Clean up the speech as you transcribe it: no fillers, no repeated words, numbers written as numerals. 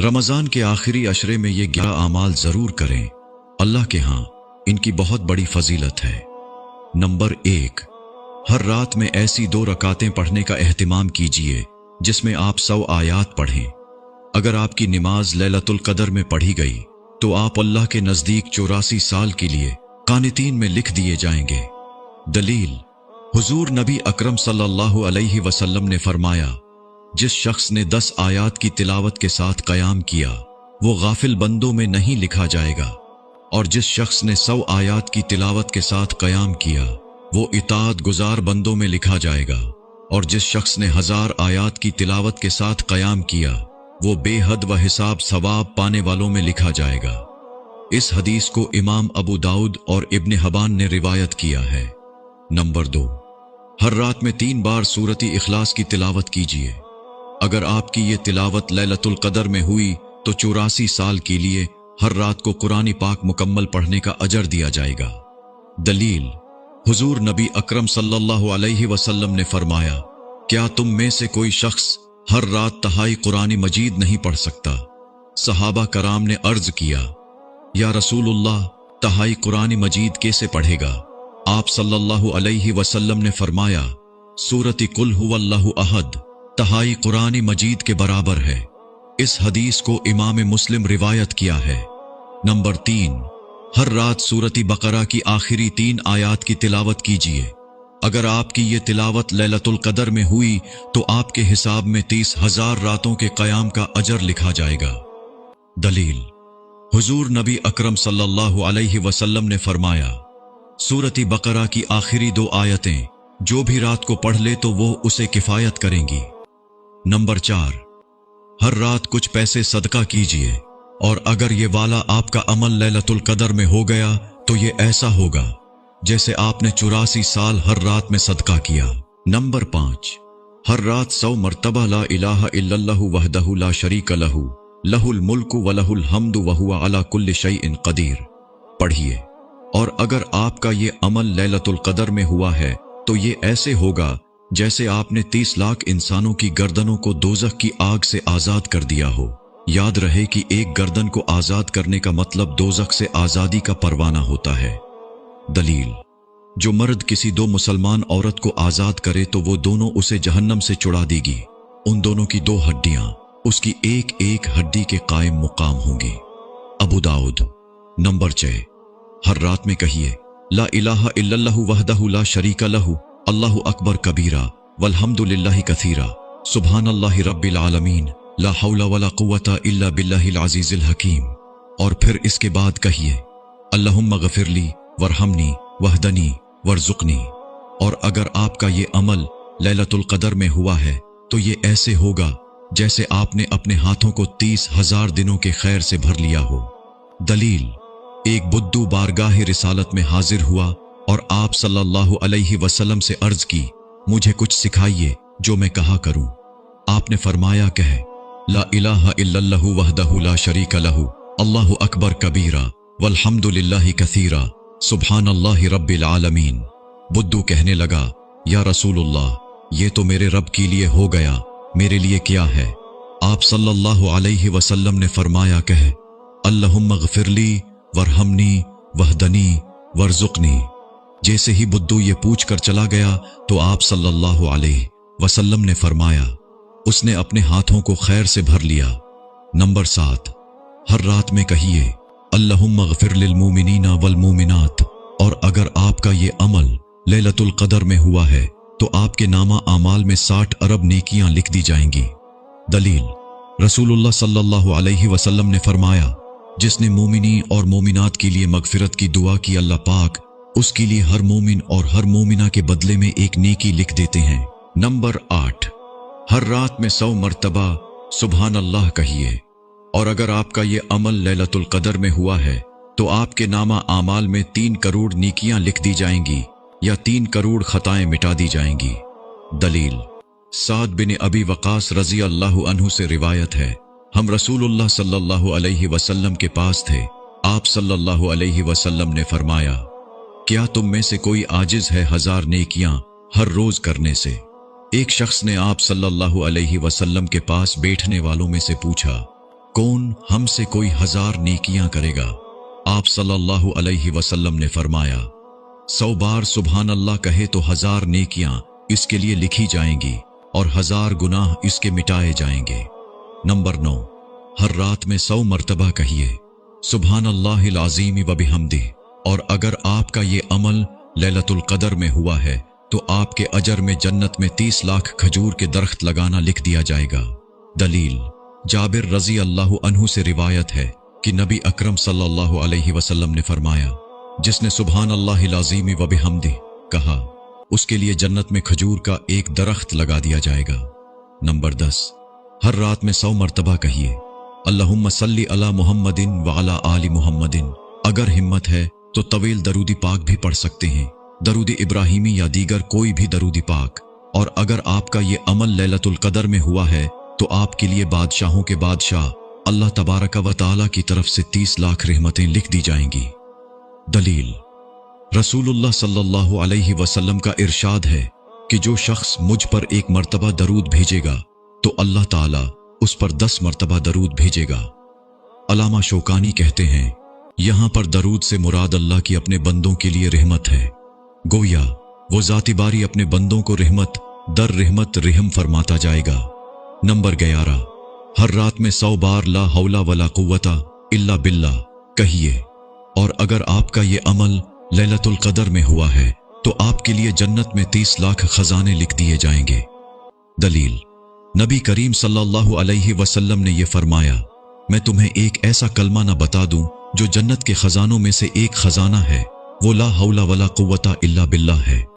रमज़ान के आखिरी अशरे में ये 11 आमाल ज़रूर करें, अल्लाह के यहाँ इनकी बहुत बड़ी फजीलत है। नंबर 1, हर रात में ऐसी 2 रकातें पढ़ने का एहतिमाम कीजिए जिसमें आप 100 आयात पढ़ें। अगर आपकी नमाज लैलतुल क़दर में पढ़ी गई तो आप अल्लाह के नज़दीक 84 साल के लिए कानितीन में लिख दिए जाएंगे। दलील, हुजूर नबी अकरम सल्लल्लाहु अलैहि वसल्लम ने फरमाया, जिस शख्स ने 10 आयात की तिलावत के साथ क़याम किया वो गाफिल बंदों में नहीं लिखा जाएगा, और जिस शख्स ने 100 आयात की तिलावत के साथ क़याम किया वो इताअत गुजार बंदों में लिखा जाएगा, और जिस शख्स ने 1000 आयात की तिलावत के साथ क़याम किया वो बेहद व हिसाब सवाब पाने वालों में लिखा जाएगा। इस हदीस को इमाम अबू दाऊद और इब्न हबान ने रिवायत किया है। नंबर 2, हर रात में 3 बार सूरत इखलास की तिलावत कीजिए। अगर आपकी ये तिलावत लैलतुल क़दर में हुई तो 84 साल के लिए हर रात को कुरान पाक मुकम्मल पढ़ने का अजर दिया जाएगा। दलील, हुजूर नबी अकरम सल्लल्लाहु अलैहि वसल्लम ने फरमाया, क्या तुम में से कोई शख्स हर रात तहाई कुरान मजीद नहीं पढ़ सकता? सहाबा कराम ने अर्ज किया, या रसूलुल्लाह, तहाई कुरान मजीद कैसे पढ़ेगा? आप सल्लल्लाहु अलैहि वसल्लम ने फरमाया, सूरत कुल हुवल्लाहु अहद तहाई कुरान मजीद के बराबर है। इस हदीस को इमाम मुस्लिम रिवायत किया है। नंबर 3, हर रात सूरत बकरा की आखिरी 3 आयात की तिलावत कीजिए। अगर आपकी ये तिलावत लैलतुल क़दर में हुई तो आपके हिसाब में 30,000 रातों के क़याम का अजर लिखा जाएगा। दलील, हुजूर नबी अकरम सल्लल्लाहु अलैहि वसल्लम ने फरमाया, सूरत बकरा की आखिरी 2 आयतें जो भी रात को पढ़ ले तो वो उसे किफ़ायत करेंगी। नंबर 4, हर रात कुछ पैसे सदका कीजिए, और अगर ये वाला आपका अमल लैलतुल क़दर में हो गया तो ये ऐसा होगा जैसे आपने 84 साल हर रात में सदका किया। नंबर 5, हर रात 100 मरतबा ला इलाहा इल्लल्लाहु वहदहु ला शरीका लहू लहुल मुल्कु व लहुल हम्दु व हुवा अला कुल्लि शैइन क़दीर पढ़िए। और अगर आपका ये अमल लैलतुल क़दर में हुआ है तो ये ऐसे होगा जैसे आपने 30 लाख इंसानों की गर्दनों को दोज़ख की आग से आज़ाद कर दिया हो। याद रहे कि एक गर्दन को आज़ाद करने का मतलब दोज़ख से आज़ादी का परवाना होता है। दलील, जो मर्द किसी 2 मुसलमान औरत को आज़ाद करे तो वो दोनों उसे जहन्नम से छुड़ा देगी। उन दोनों की 2 हड्डियां उसकी एक एक हड्डी के कायम मुकाम होंगी। अबू दाऊद। नंबर 6, हर रात में कहिए, ला इलाहा इल्लल्लाहु वहदहु ला शरीका लहू अल्लाहु अकबर कबीरा वल्हम्दुलिल्लाहि कसीरा सुब्हानल्लाहि रब्बिल आलमीन ला हौला वला कुव्वता इल्ला बिल्लाहिल अज़ीज़िल हकीम। और फिर इसके बाद कहिए, अल्लाहुम्मा गफिरली वरहमनी वहदनी वरज़ुकनी। और अगर आपका ये अमल लैलतुल क़दर में हुआ है तो ये ऐसे होगा जैसे आपने अपने हाथों को 30,000 दिनों के खैर से भर लिया हो। दलील, एक बुद्दू बारगाह रिसालत में हाजिर हुआ और आप सल्लल्लाहु अलैहि वसल्लम से अर्ज की, मुझे कुछ सिखाइए जो मैं कहा करूं। आपने फरमाया, कहे, ला इलाहा इल्लल्लाहु वहदहु ला शरीका लहू अल्लाहु अकबर कबीरा वल्हम्दुलिल्लाहि कसीरा सुब्हानल्लाहि रब्बिल आलमीन। बुद्दू कहने लगा, या रसूलुल्लाह, ये तो मेरे रब के लिए हो गया, मेरे लिए क्या है? आप सल्लल्लाहु अलैहि वसल्लम ने फरमाया, कहे, अल्लाहुम्मा गफिरली वरहमनी वहदनी वरज़ुकनी। जैसे ही बुद्दू ये पूछ कर चला गया तो आप सल्लल्लाहु अलैहि वसल्लम ने फरमाया, उसने अपने हाथों को खैर से भर लिया। नंबर 7, हर रात में कहिए, अल्लाहुम्मा गफिर लिल मुमिनीना वल मुमिनात। और अगर आपका ये अमल लैलतुल क़दर में हुआ है तो आपके नामा आमाल में 60 अरब नेकियां लिख दी जाएंगी। दलील, रसूलुल्लाह सल्लल्लाहु अलैहि वसल्लम ने फरमाया, जिसने मोमिनी और मोमिनात के लिए मगफिरत की दुआ की, अल्लाह पाक उसके लिए हर मोमिन और हर मोमिना के बदले में एक नेकी लिख देते हैं। नंबर 8, हर रात में 100 मरतबा सुभान अल्लाह कहिए। और अगर आपका ये अमल लैलतुल क़दर में हुआ है तो आपके नामा आमाल में 3 करोड़ नेकियां लिख दी जाएंगी या 3 करोड़ खताएं मिटा दी जाएंगी। दलील, साद बिन अबी वक़ास रज़ी अल्लाहु अन्हु से रिवायत है, हम रसूलुल्लाह सल्लल्लाहु अलैहि वसल्लम के पास थे। आप सल्लल्लाहु अलैहि वसल्लम ने फरमाया, क्या तुम में से कोई आजिज है 1000 नेकियां हर रोज करने से? एक शख्स ने आप सल्लल्लाहु अलैहि वसल्लम के पास बैठने वालों में से पूछा, कौन हमसे कोई 1000 नेकियां करेगा? आप सल्लल्लाहु अलैहि वसल्लम ने फरमाया, 100 बार सुभान अल्लाह कहे तो 1000 नेकियां इसके लिए लिखी जाएंगी और 1000 गुनाह इसके मिटाए जाएंगे। नंबर 9, हर रात में 100 मर्तबा कहिए सुभान अल्लाहिल अज़ीम व बिहम्दिही, और अगर आपका ये अमल लैलतुल क़द्र में हुआ है तो आपके अजर में जन्नत में 30 लाख खजूर के दरख्त लगाना लिख दिया जाएगा। दलील, जाबिर रज़ी अल्लाहु अन्हु से रिवायत है कि नबी अकरम सल्लल्लाहु अलैहि वसल्लम ने फरमाया, जिसने सुभान अल्लाहिल अज़ीम व बिहम्दिही कहा, उसके लिए जन्नत में खजूर का एक दरख्त लगा दिया जाएगा। नंबर 10, हर रात में 100 मर्तबा कहिए अल्लाहुम्मा सल्ली अला मुहम्मदिन व अला आलि मुहम्मदिन। अगर हिम्मत है तो तवील दरूदी पाक भी पढ़ सकते हैं, दरूदी इब्राहिमी या दीगर कोई भी दरूदी पाक। और अगर आपका ये अमल लैलतुल क़द्र में हुआ है तो आपके लिए बादशाहों के बादशाह अल्लाह तबारक व तआला की तरफ से 30 लाख रहमतें लिख दी जाएंगी। दलील, रसूलुल्लाह सल्लल्लाहु अलैहि वसल्लम का इरशाद है कि जो शख्स मुझ पर 1 मर्तबा दरूद भेजेगा तो अल्लाह ताला उस पर 10 मर्तबा दरूद भेजेगा। अलामा शौकानी कहते हैं, यहां पर दरूद से मुराद अल्लाह की अपने बंदों के लिए रहमत है। गोया वो ज़ाती बारी अपने बंदों को रहमत दर रहमत रहम फरमाता जाएगा। नंबर 11, हर रात में 100 बार ला हौला वला कुव्वता इल्ला बिल्लाह कहिए, और अगर आपका ये अमल लैलतुल क़द्र में हुआ है तो आपके लिए जन्नत में 30 लाख खजाने लिख दिए जाएंगे। दलील, नबी करीम सल्लल्लाहु अलैहि वसल्लम ने यह फरमाया, मैं तुम्हें एक ऐसा कलमा ना बता दूं जो जन्नत के खजानों में से एक खजाना है, वो ला हौला वला कुव्वता इल्ला बिल्लाह है।